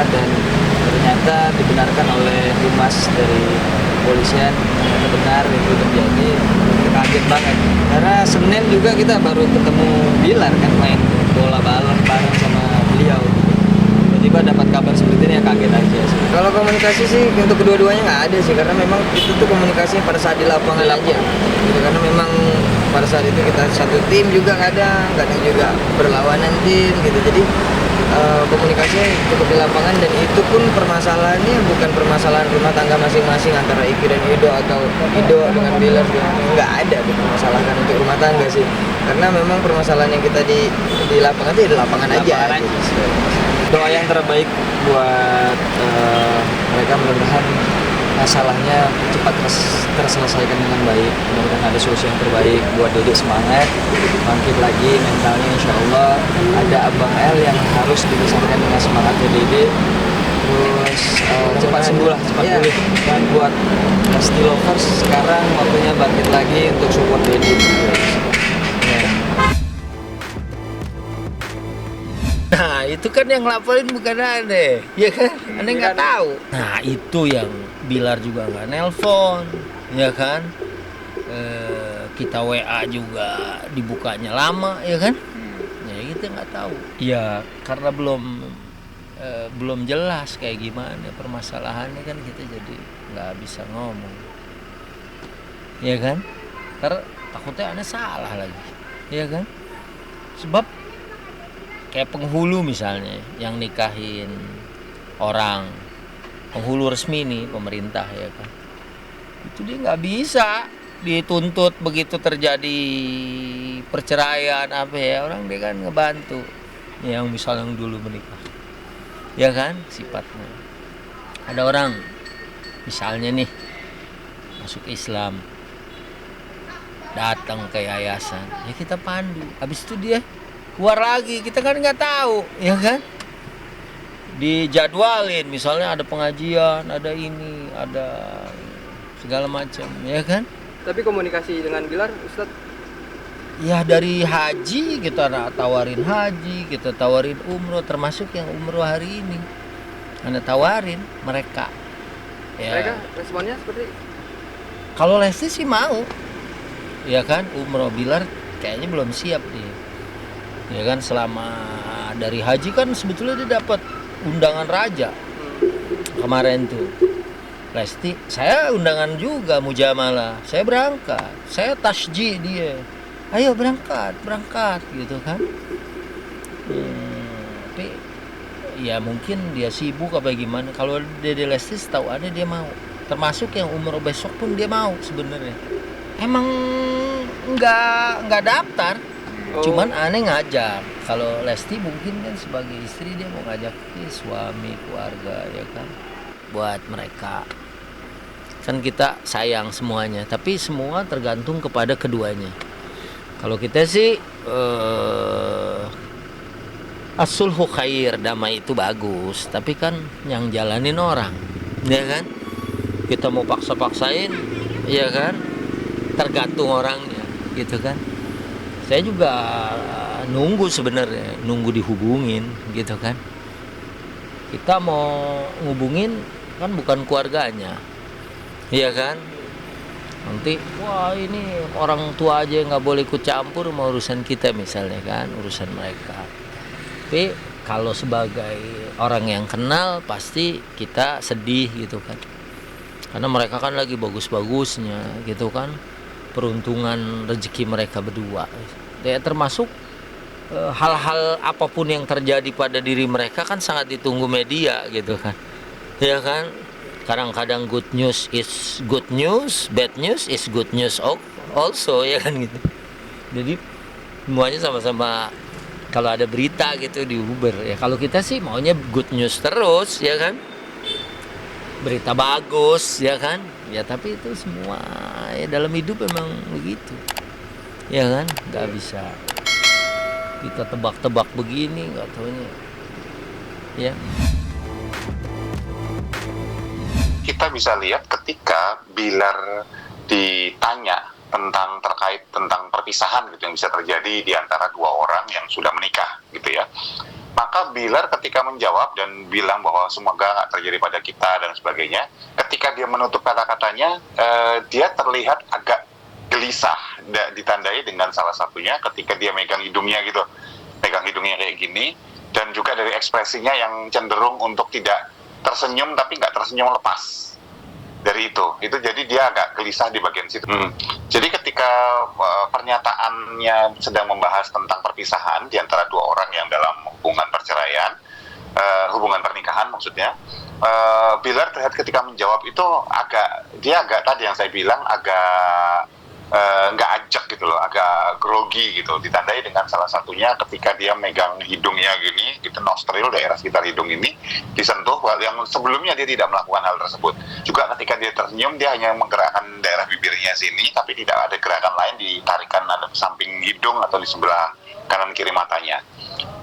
dan ternyata dibenarkan oleh humas dari kepolisian, ternyata benar itu terjadi. Kita kaget banget karena Senin juga kita baru ketemu Bilar kan, main bola balon bareng sama beliau. Tiba-tiba dapat kabar seperti ini ya kaget aja sih. Kalau komunikasi sih untuk kedua-duanya nggak ada sih, karena memang itu tuh komunikasi pada saat di lapangan aja gitu, karena memang pada saat itu kita satu tim juga, kadang juga berlawanan tim gitu. Jadi komunikasinya cukup di lapangan, dan itu pun permasalahannya bukan permasalahan rumah tangga masing-masing antara Iki dan Ido atau Ido dengan Bilar, nggak ada dipermasalahkan untuk rumah tangga sih, karena memang permasalahan yang kita di lapangan itu di lapangan aja. Doa yang terbaik buat mereka, mudah-mudahan masalahnya cepat terselesaikan dengan baik, mudah-mudahan ada solusi yang terbaik buat Dede, semangat bangkit lagi mentalnya, insya Allah ada Abang El yang harus dibesarkan dengan semangatnya Dede, terus cepat sembuh lah, cepat pulih. Dan buat Lesti Lovers, sekarang waktunya bangkit lagi untuk support Dede. Nah itu kan yang laporin bukan Ane, ya kan? Ane nggak tahu. Nah itu yang Bilar juga nggak nelpon, ya kan? Kita WA juga dibukanya lama, ya kan? Ya kita nggak tahu. Ya karena belum jelas kayak gimana permasalahannya, kan kita jadi nggak bisa ngomong, ya kan? Karena takutnya Ane salah lagi, ya kan? Sebab kayak penghulu misalnya yang nikahin orang, penghulu resmi nih pemerintah, ya kan, itu dia nggak bisa dituntut begitu terjadi perceraian apa ya, orang dia kan ngebantu yang misalnya yang dulu menikah, ya kan, sifatnya ada orang misalnya nih masuk Islam, datang ke yayasan, ya kita pandu, habis itu dia keluar lagi, kita kan nggak tahu, ya kan? Dijadwalin, misalnya ada pengajian, ada ini, ada segala macam, ya kan? Tapi komunikasi dengan Bilar, Ustadz? Ya dari haji kita tawarin haji, kita tawarin umroh, termasuk yang umroh hari ini, Anda tawarin mereka. Ya. Mereka responnya seperti? Kalau Lesti sih mau, ya kan? Umroh, Bilar kayaknya belum siap dia. Ya kan, selama dari haji kan sebetulnya dia dapat undangan raja kemarin tuh. Lesti, saya undangan juga mujamalah, saya berangkat, saya tasji dia, ayo berangkat gitu kan. Tapi ya mungkin dia sibuk apa gimana. Kalau Dede Lesti setahu ada dia mau, termasuk yang umroh besok pun dia mau sebenarnya. Emang nggak daftar. Cuman aneh ngajak. Kalau Lesti mungkin kan sebagai istri dia mau ngajak suami, keluarga, ya kan, buat mereka. Kan kita sayang semuanya, tapi semua tergantung kepada keduanya. Kalau kita sih as-sulhu khair, damai itu bagus, tapi kan yang jalanin orang, ya kan. Kita mau paksa-paksain, ya kan, tergantung orangnya, gitu kan. Saya juga nunggu sebenarnya, nunggu dihubungin gitu kan. Kita mau ngubungin kan bukan keluarganya, iya kan. Nanti wah ini orang tua aja nggak boleh ikut campur sama urusan kita misalnya kan, urusan mereka. Tapi kalau sebagai orang yang kenal pasti kita sedih gitu kan, karena mereka kan lagi bagus-bagusnya gitu kan, peruntungan rezeki mereka berdua. Ya termasuk hal-hal apapun yang terjadi pada diri mereka kan sangat ditunggu media gitu kan, ya kan. Kadang-kadang good news is good news, bad news is good news also, ya kan gitu. Jadi semuanya sama-sama kalau ada berita gitu diuber, ya kalau kita sih maunya good news terus, ya kan, berita bagus, ya kan. Ya tapi itu semua ya dalam hidup memang begitu, ya kan, nggak bisa kita tebak-tebak begini, nggak tahunya, ya. Kita bisa lihat ketika Bilar ditanya terkait tentang perpisahan gitu yang bisa terjadi di antara dua orang yang sudah menikah gitu ya. Maka Bilar ketika menjawab dan bilang bahwa semoga nggak terjadi pada kita dan sebagainya, ketika dia menutup kata-katanya, dia terlihat agak gelisah, ditandai dengan salah satunya ketika dia megang hidungnya gitu, megang hidungnya kayak gini, dan juga dari ekspresinya yang cenderung untuk tidak tersenyum tapi nggak tersenyum lepas. Dari itu jadi dia agak gelisah di bagian situ. Jadi ketika pernyataannya sedang membahas tentang perpisahan di antara dua orang yang dalam hubungan perceraian, hubungan pernikahan maksudnya, Bilar terlihat ketika menjawab itu dia agak tadi yang saya bilang agak nggak ajak gitu loh, agak grogi gitu, ditandai dengan salah satunya ketika dia megang hidungnya gini, gitu, nostril, daerah sekitar hidung ini disentuh, yang sebelumnya dia tidak melakukan hal tersebut. Juga ketika dia tersenyum, dia hanya menggerakkan daerah bibirnya sini, tapi tidak ada gerakan lain ditarikan ada samping hidung atau di sebelah kanan kiri matanya.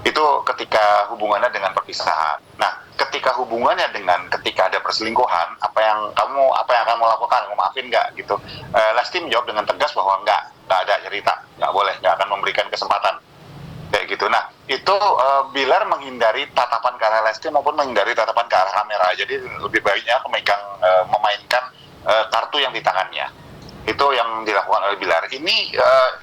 Itu ketika hubungannya dengan perpisahan. Nah, ketika hubungannya dengan ketika ada perselingkuhan, apa yang kamu lakukan, kamu maafin nggak gitu? Lesti menjawab dengan tegas bahwa nggak ada cerita, nggak boleh, nggak akan memberikan kesempatan kayak gitu. Nah, itu Bilar menghindari tatapan ke arah Lesti maupun menghindari tatapan ke arah kamera. Jadi lebih baiknya memainkan kartu yang di tangannya. Itu yang dilakukan oleh Bilar. Ini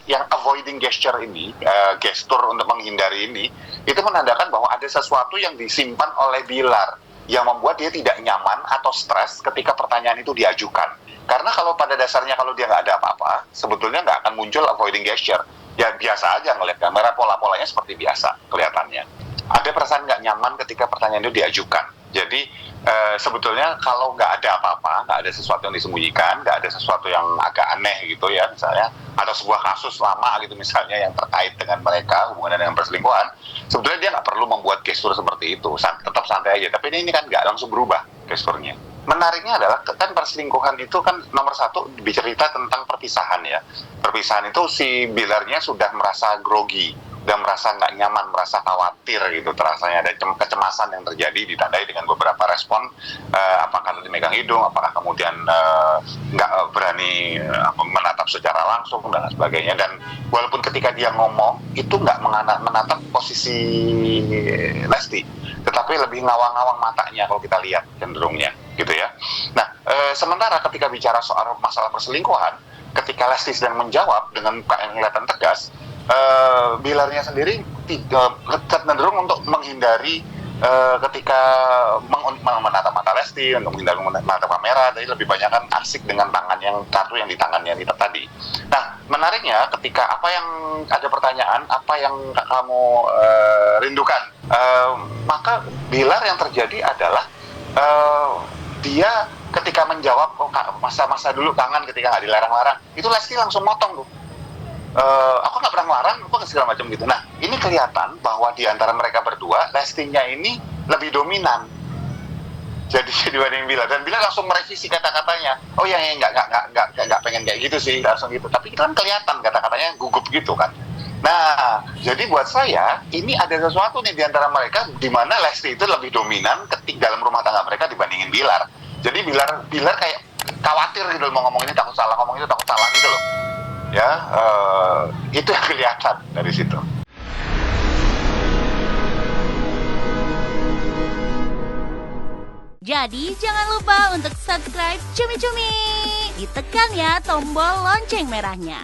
yang avoiding gesture ini, gestur untuk menghindari ini, itu menandakan bahwa ada sesuatu yang disimpan oleh Bilar yang membuat dia tidak nyaman atau stres ketika pertanyaan itu diajukan. Karena kalau pada dasarnya kalau dia nggak ada apa-apa, sebetulnya nggak akan muncul avoiding gesture. Ya biasa aja ngeliat kamera, pola-polanya seperti biasa kelihatannya. Ada perasaan nggak nyaman ketika pertanyaan itu diajukan. Jadi sebetulnya kalau nggak ada apa-apa, nggak ada sesuatu yang disembunyikan, nggak ada sesuatu yang agak aneh gitu ya, misalnya ada sebuah kasus lama gitu misalnya yang terkait dengan mereka, hubungannya dengan perselingkuhan, sebetulnya dia nggak perlu membuat gestur seperti itu, tetap santai aja. Tapi ini kan nggak langsung berubah gesturnya. Menariknya adalah kan perselingkuhan itu kan nomor satu bercerita tentang perpisahan ya. Perpisahan itu si Bilarnya sudah merasa grogi, dan merasa nggak nyaman, merasa khawatir gitu, terasanya ada kecemasan yang terjadi, ditandai dengan beberapa respon, apakah memegang hidung, apakah kemudian nggak berani menatap secara langsung dan sebagainya. Dan walaupun ketika dia ngomong itu nggak menatap posisi Lesti, tetapi lebih ngawang-ngawang matanya kalau kita lihat cenderungnya gitu ya. Nah, sementara ketika bicara soal masalah perselingkuhan, ketika Lesti sedang menjawab dengan muka yang kelihatan tegas, Bilarnya sendiri cenderung untuk menghindari ketika menatap mata Lesti, untuk menghindari menatap kamera, jadi lebih banyak kan asik dengan tangan kartu yang di tangannya itu tadi. Nah, menariknya ketika ada pertanyaan, apa yang kamu rindukan, maka Bilar yang terjadi adalah dia ketika menjawab masa-masa dulu kangen ketika nggak dilarang-larang, itu Lesti langsung motong tuh. Aku nggak pernah ngelarang, aku segala macam gitu. Nah, ini kelihatan bahwa di antara mereka berdua, Lestinya ini lebih dominan. Jadi dibanding Bilar, dan Bilar langsung merevisi kata-katanya. Oh ya, nggak pengen kayak gitu sih, langsung gitu. Tapi itu kan kelihatan kata-katanya gugup gitu kan. Nah, jadi buat saya ini ada sesuatu nih di antara mereka di mana Lesti itu lebih dominan ketika dalam rumah tangga mereka dibandingin Bilar. Jadi Bilar kayak khawatir gitu mau ngomong ini takut salah, ngomong itu takut salah gitu loh. Ya, itu yang kelihatan dari situ. Jadi jangan lupa untuk subscribe Cumi Cumi. Ditekan ya tombol lonceng merahnya.